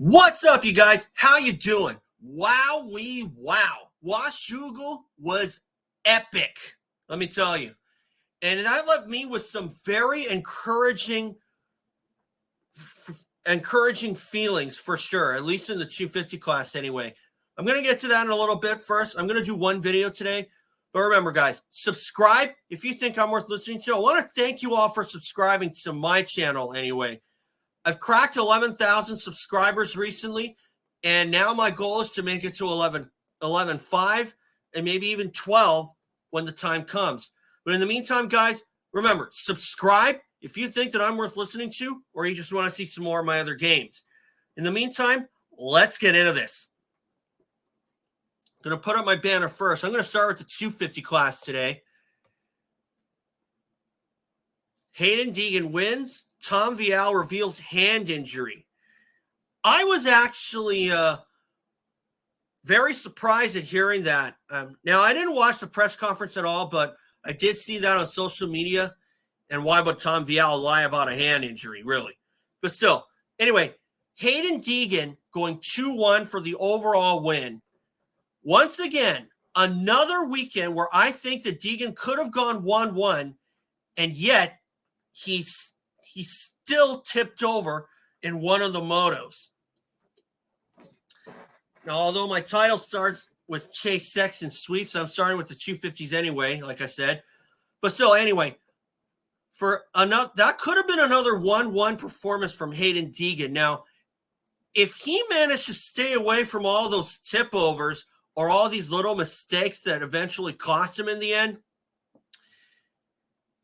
What's up, you guys? How you doing? Wow. Washougal was epic, let me tell you. And that left me with some very encouraging feelings for sure, at least in the 250 class anyway. I'm going to get to that in a little bit. First, I'm going to do one video today. But remember, guys, subscribe if you think I'm worth listening to. I want to thank you all for subscribing to my channel anyway. I've cracked 11,000 subscribers recently, and now my goal is to make it to 11.5 and maybe even 12 when the time comes. But in the meantime, guys, remember, subscribe if you think that I'm worth listening to or you just want to see some more of my other games. In the meantime, let's get into this. I'm going to put up my banner first. I'm going to start with the 250 class today. Haiden Deegan wins. Tom Vial reveals hand injury. I was actually very surprised at hearing that. Now, I didn't watch the press conference at all, but I did see that on social media. And why would Tom Vial lie about a hand injury, really? But still, anyway, Haiden Deegan going 2-1 for the overall win. Once again, another weekend where I think that Deegan could have gone 1-1, and yet he still tipped over in one of the motos. Now, although my title starts with Chase Sexton sweeps, I'm starting with the 250s anyway, like I said. But still, anyway, that could have been another 1-1 performance from Haiden Deegan. Now, if he managed to stay away from all those tip overs or all these little mistakes that eventually cost him in the end,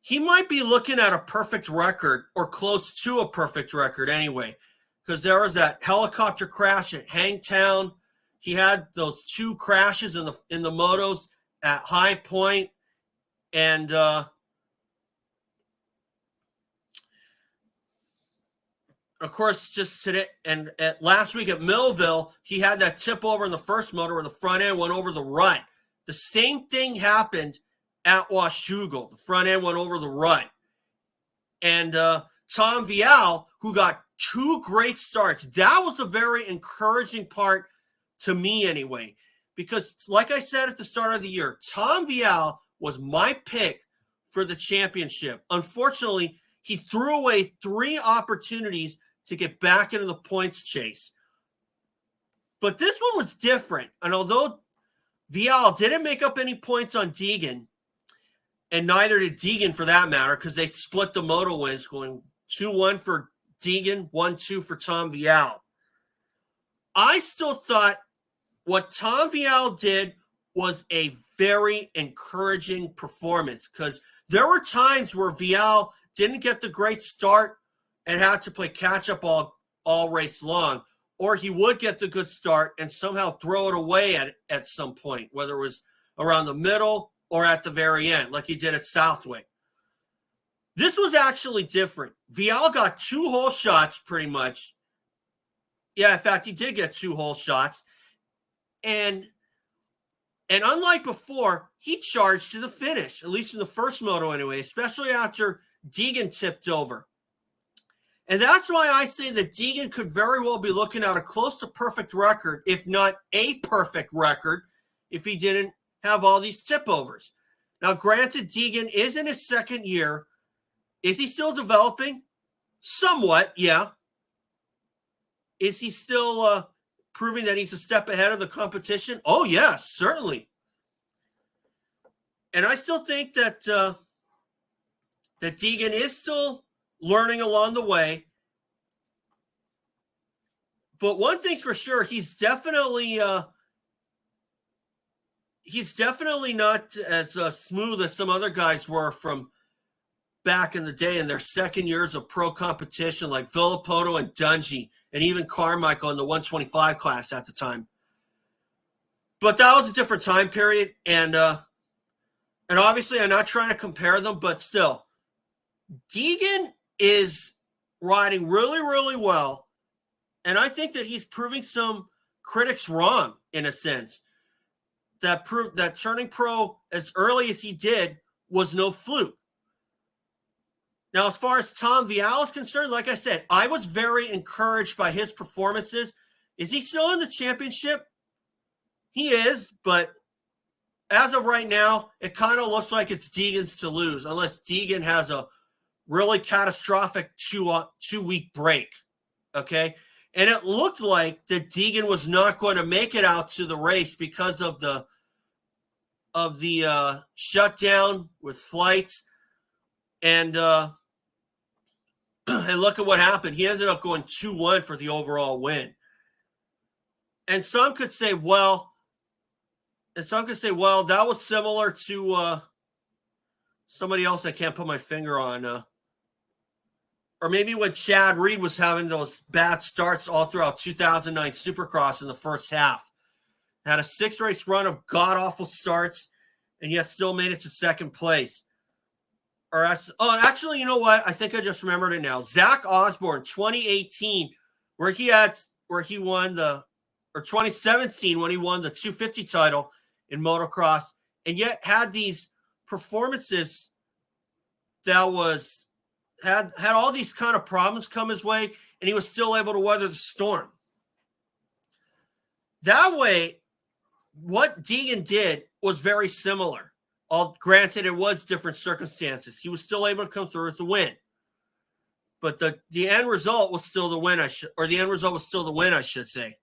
he might be looking at a perfect record or close to a perfect record anyway, because there was that helicopter crash at Hangtown. He had those two crashes in the motos at High Point, and of course, just today and last week at Millville, he had that tip over in the first motor where the front end went over the rut. The same thing happened at Washougal. The front end went over the rut. And Tom Vial, who got two great starts, that was the very encouraging part to me anyway. Because like I said at the start of the year, Tom Vial was my pick for the championship. Unfortunately, he threw away 3 opportunities to get back into the points chase. But this one was different. And although Vial didn't make up any points on Deegan, and neither did Deegan for that matter, because they split the moto wins, going 2-1 for Deegan, 1-2 for Tom Vial. I still thought what Tom Vial did was a very encouraging performance, because there were times where Vial didn't get the great start and had to play catch-up all race long, or he would get the good start and somehow throw it away at some point, whether it was around the middle or at the very end, like he did at Southwick. This was actually different. Vial got 2 hole shots pretty much. Yeah, in fact, he did get 2 hole shots. And unlike before, he charged to the finish, at least in the first moto anyway, especially after Deegan tipped over. And that's why I say that Deegan could very well be looking at a close to perfect record, if not a perfect record, if he didn't have all these tip overs. Now, granted, Deegan is in his second year. Is he still developing? Somewhat, yeah. Is he still proving that he's a step ahead of the competition? Oh, yes, certainly. And I still think that that Deegan is still learning along the way. But one thing's for sure, he's definitely not as smooth as some other guys were from back in the day in their second years of pro competition, like Villapoto and Dungy, and even Carmichael in the 125 class at the time. But that was a different time period, and obviously I'm not trying to compare them, but still, Deegan is riding really, really well, and I think that he's proving some critics wrong in a sense. That proved that turning pro as early as he did was no fluke. Now, as far as Tom Vial is concerned, like I said, I was very encouraged by his performances Is he still in the championship? He is, but as of right now, it kind of looks like it's Deegan's to lose, unless Deegan has a really catastrophic two-week break. Okay? And it looked like that Deegan was not going to make it out to the race because of the shutdown with flights. And and look at what happened. He ended up going 2-1 for the overall win. And some could say, well, that was similar to somebody else I can't put my finger on. Or maybe when Chad Reed was having those bad starts all throughout 2009 Supercross in the first half. Had a 6-race run of god-awful starts, and yet still made it to second place. Actually, you know what? I think I just remembered it now. Zach Osborne, 2018, where he won 2017 when he won the 250 title in motocross, and yet had these performances that had all these kind of problems come his way, and he was still able to weather the storm. That way, what Deegan did was very similar. Granted, it was different circumstances. He was still able to come through with the win. But the end result was still the win, the end result was still the win, I should say.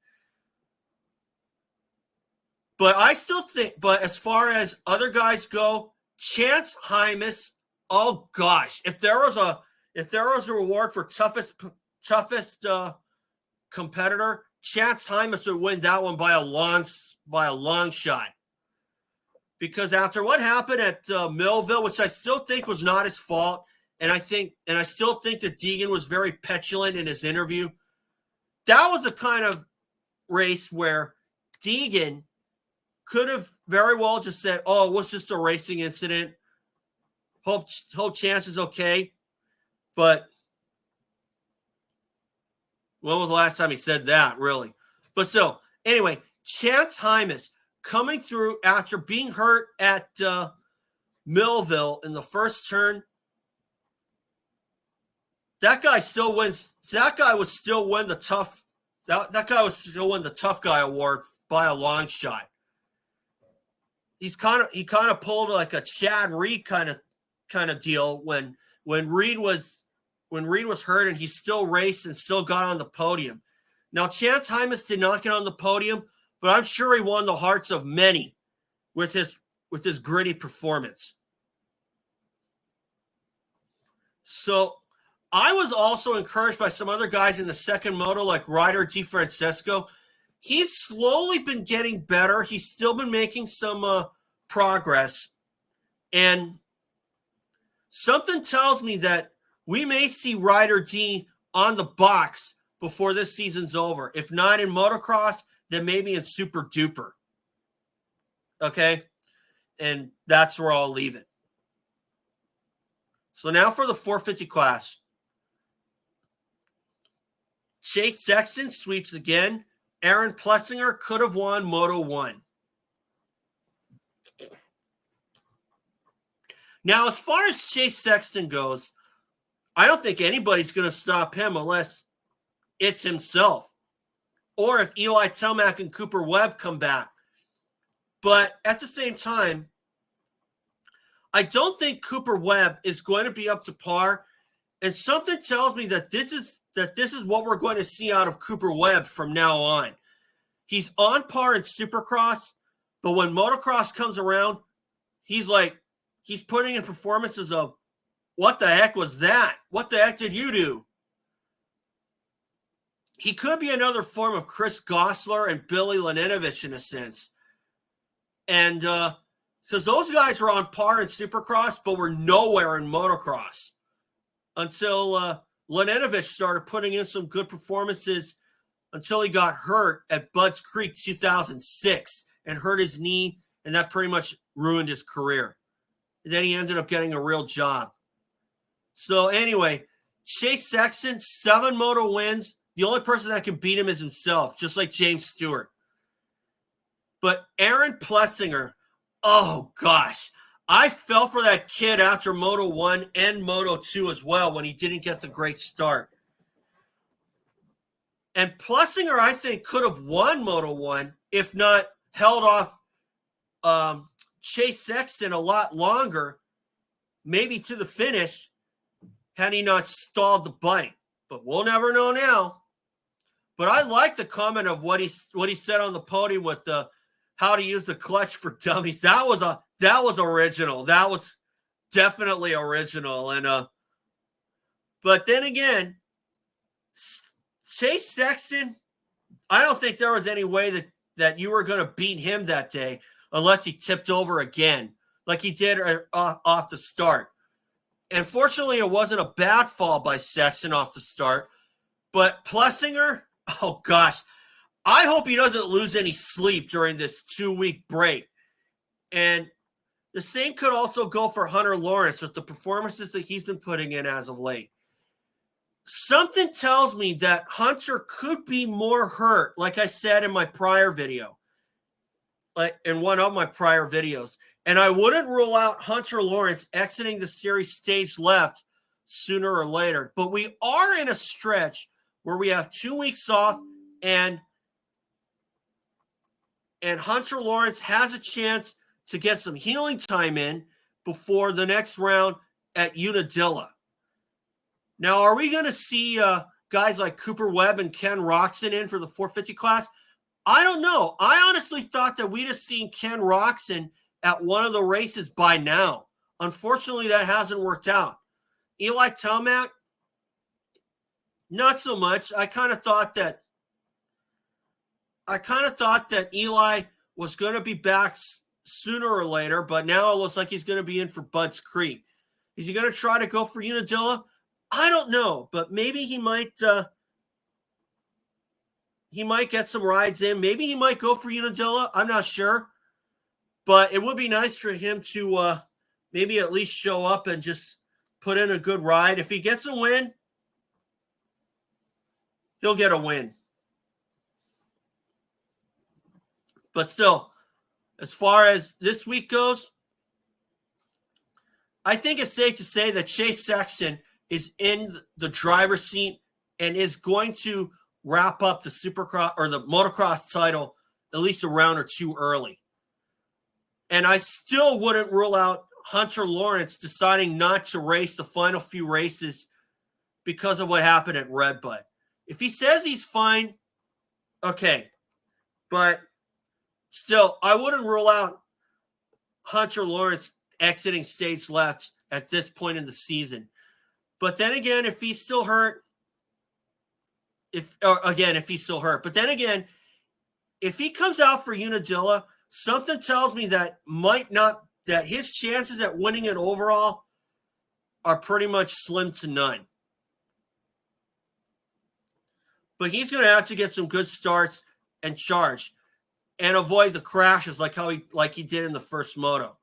But I still think, as far as other guys go, Chance Hymas, oh gosh, if there was a reward for toughest competitor, Chance Hymas would win that one by a long shot. Because after what happened at Millville, which I still think was not his fault, and I still think that Deegan was very petulant in his interview, that was a kind of race where Deegan could have very well just said, oh, it was just a racing incident. Hope Chance is okay. But when was the last time he said that, really? But so, anyway, Chance Hymas coming through after being hurt at Millville in the first turn. That guy still wins. That guy was still win the tough. That guy was still win the tough guy award by a long shot. He kind of pulled like a Chad Reed kind of deal when Reed was hurt and he still raced and still got on the podium. Now Chance Hymas did not get on the podium, but I'm sure he won the hearts of many with his gritty performance. So I was also encouraged by some other guys in the second moto, like Ryder DeFrancesco. He's slowly been getting better. He's still been making some progress. And something tells me that we may see Ryder D on the box before this season's over. If not in motocross, then maybe in Super Duper. Okay? And that's where I'll leave it. So now for the 450 class. Chase Sexton sweeps again. Aaron Plessinger could have won Moto 1. Now, as far as Chase Sexton goes, I don't think anybody's going to stop him unless it's himself. Or if Eli Tomac and Cooper Webb come back. But at the same time, I don't think Cooper Webb is going to be up to par. And something tells me that this is what we're going to see out of Cooper Webb from now on. He's on par in Supercross, but when motocross comes around, he's putting in performances of, what the heck was that? What the heck did you do? He could be another form of Chris Gosler and Billy Laninovich in a sense. And because those guys were on par in Supercross, but were nowhere in motocross until Laninovich started putting in some good performances until he got hurt at Budds Creek 2006 and hurt his knee, and that pretty much ruined his career. And then he ended up getting a real job. So anyway, Chase Sexton, 7 moto wins. The only person that can beat him is himself, just like James Stewart. But Aaron Plessinger, oh gosh, I fell for that kid after Moto 1 and Moto 2 as well when he didn't get the great start. And Plessinger, I think, could have won Moto 1 if not held off Chase Sexton a lot longer, maybe to the finish, had he not stalled the bike. But we'll never know now. But I like the comment of what he said on the podium with the how to use the clutch for dummies. That was original. That was definitely original. And but then again, Chase Sexton, I don't think there was any way that you were going to beat him that day unless he tipped over again, like he did off the start. And fortunately, it wasn't a bad fall by Sexton off the start. But Plessinger, oh gosh, I hope he doesn't lose any sleep during this 2-week break. And the same could also go for Hunter Lawrence with the performances that he's been putting in as of late. Something tells me that Hunter could be more hurt, like I said in my prior video, like in one of my prior videos. And I wouldn't rule out Hunter Lawrence exiting the series stage left sooner or later. But we are in a stretch where we have 2 weeks off, and Hunter Lawrence has a chance to get some healing time in before the next round at Unadilla. Now, are we going to see guys like Cooper Webb and Ken Roxon in for the 450 class? I don't know. I honestly thought that we'd have seen Ken Roxon at one of the races by now. Unfortunately, that hasn't worked out. Eli Tomac, not so much. I kind of thought that Eli was going to be back sooner or later, but now it looks like he's going to be in for Budds Creek. Is he going to try to go for Unadilla? I don't know, but maybe he might get some rides in. Maybe he might go for Unadilla. I'm not sure. But it would be nice for him to maybe at least show up and just put in a good ride. If he gets a win, he'll get a win. But still, as far as this week goes, I think it's safe to say that Chase Sexton is in the driver's seat and is going to wrap up the Supercross or the motocross title at least a round or two early. And I still wouldn't rule out Hunter Lawrence deciding not to race the final few races because of what happened at Redbud. If he says he's fine, okay. But still, I wouldn't rule out Hunter Lawrence exiting stage left at this point in the season. But then again, if he's still hurt, if he comes out for Unadilla, something tells me that his chances at winning it overall are pretty much slim to none. But he's going to have to get some good starts and charge and avoid the crashes like he did in the first moto.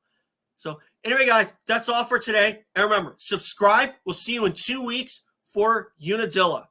So anyway, guys, that's all for today. And remember, subscribe. We'll see you in 2 weeks for Unadilla.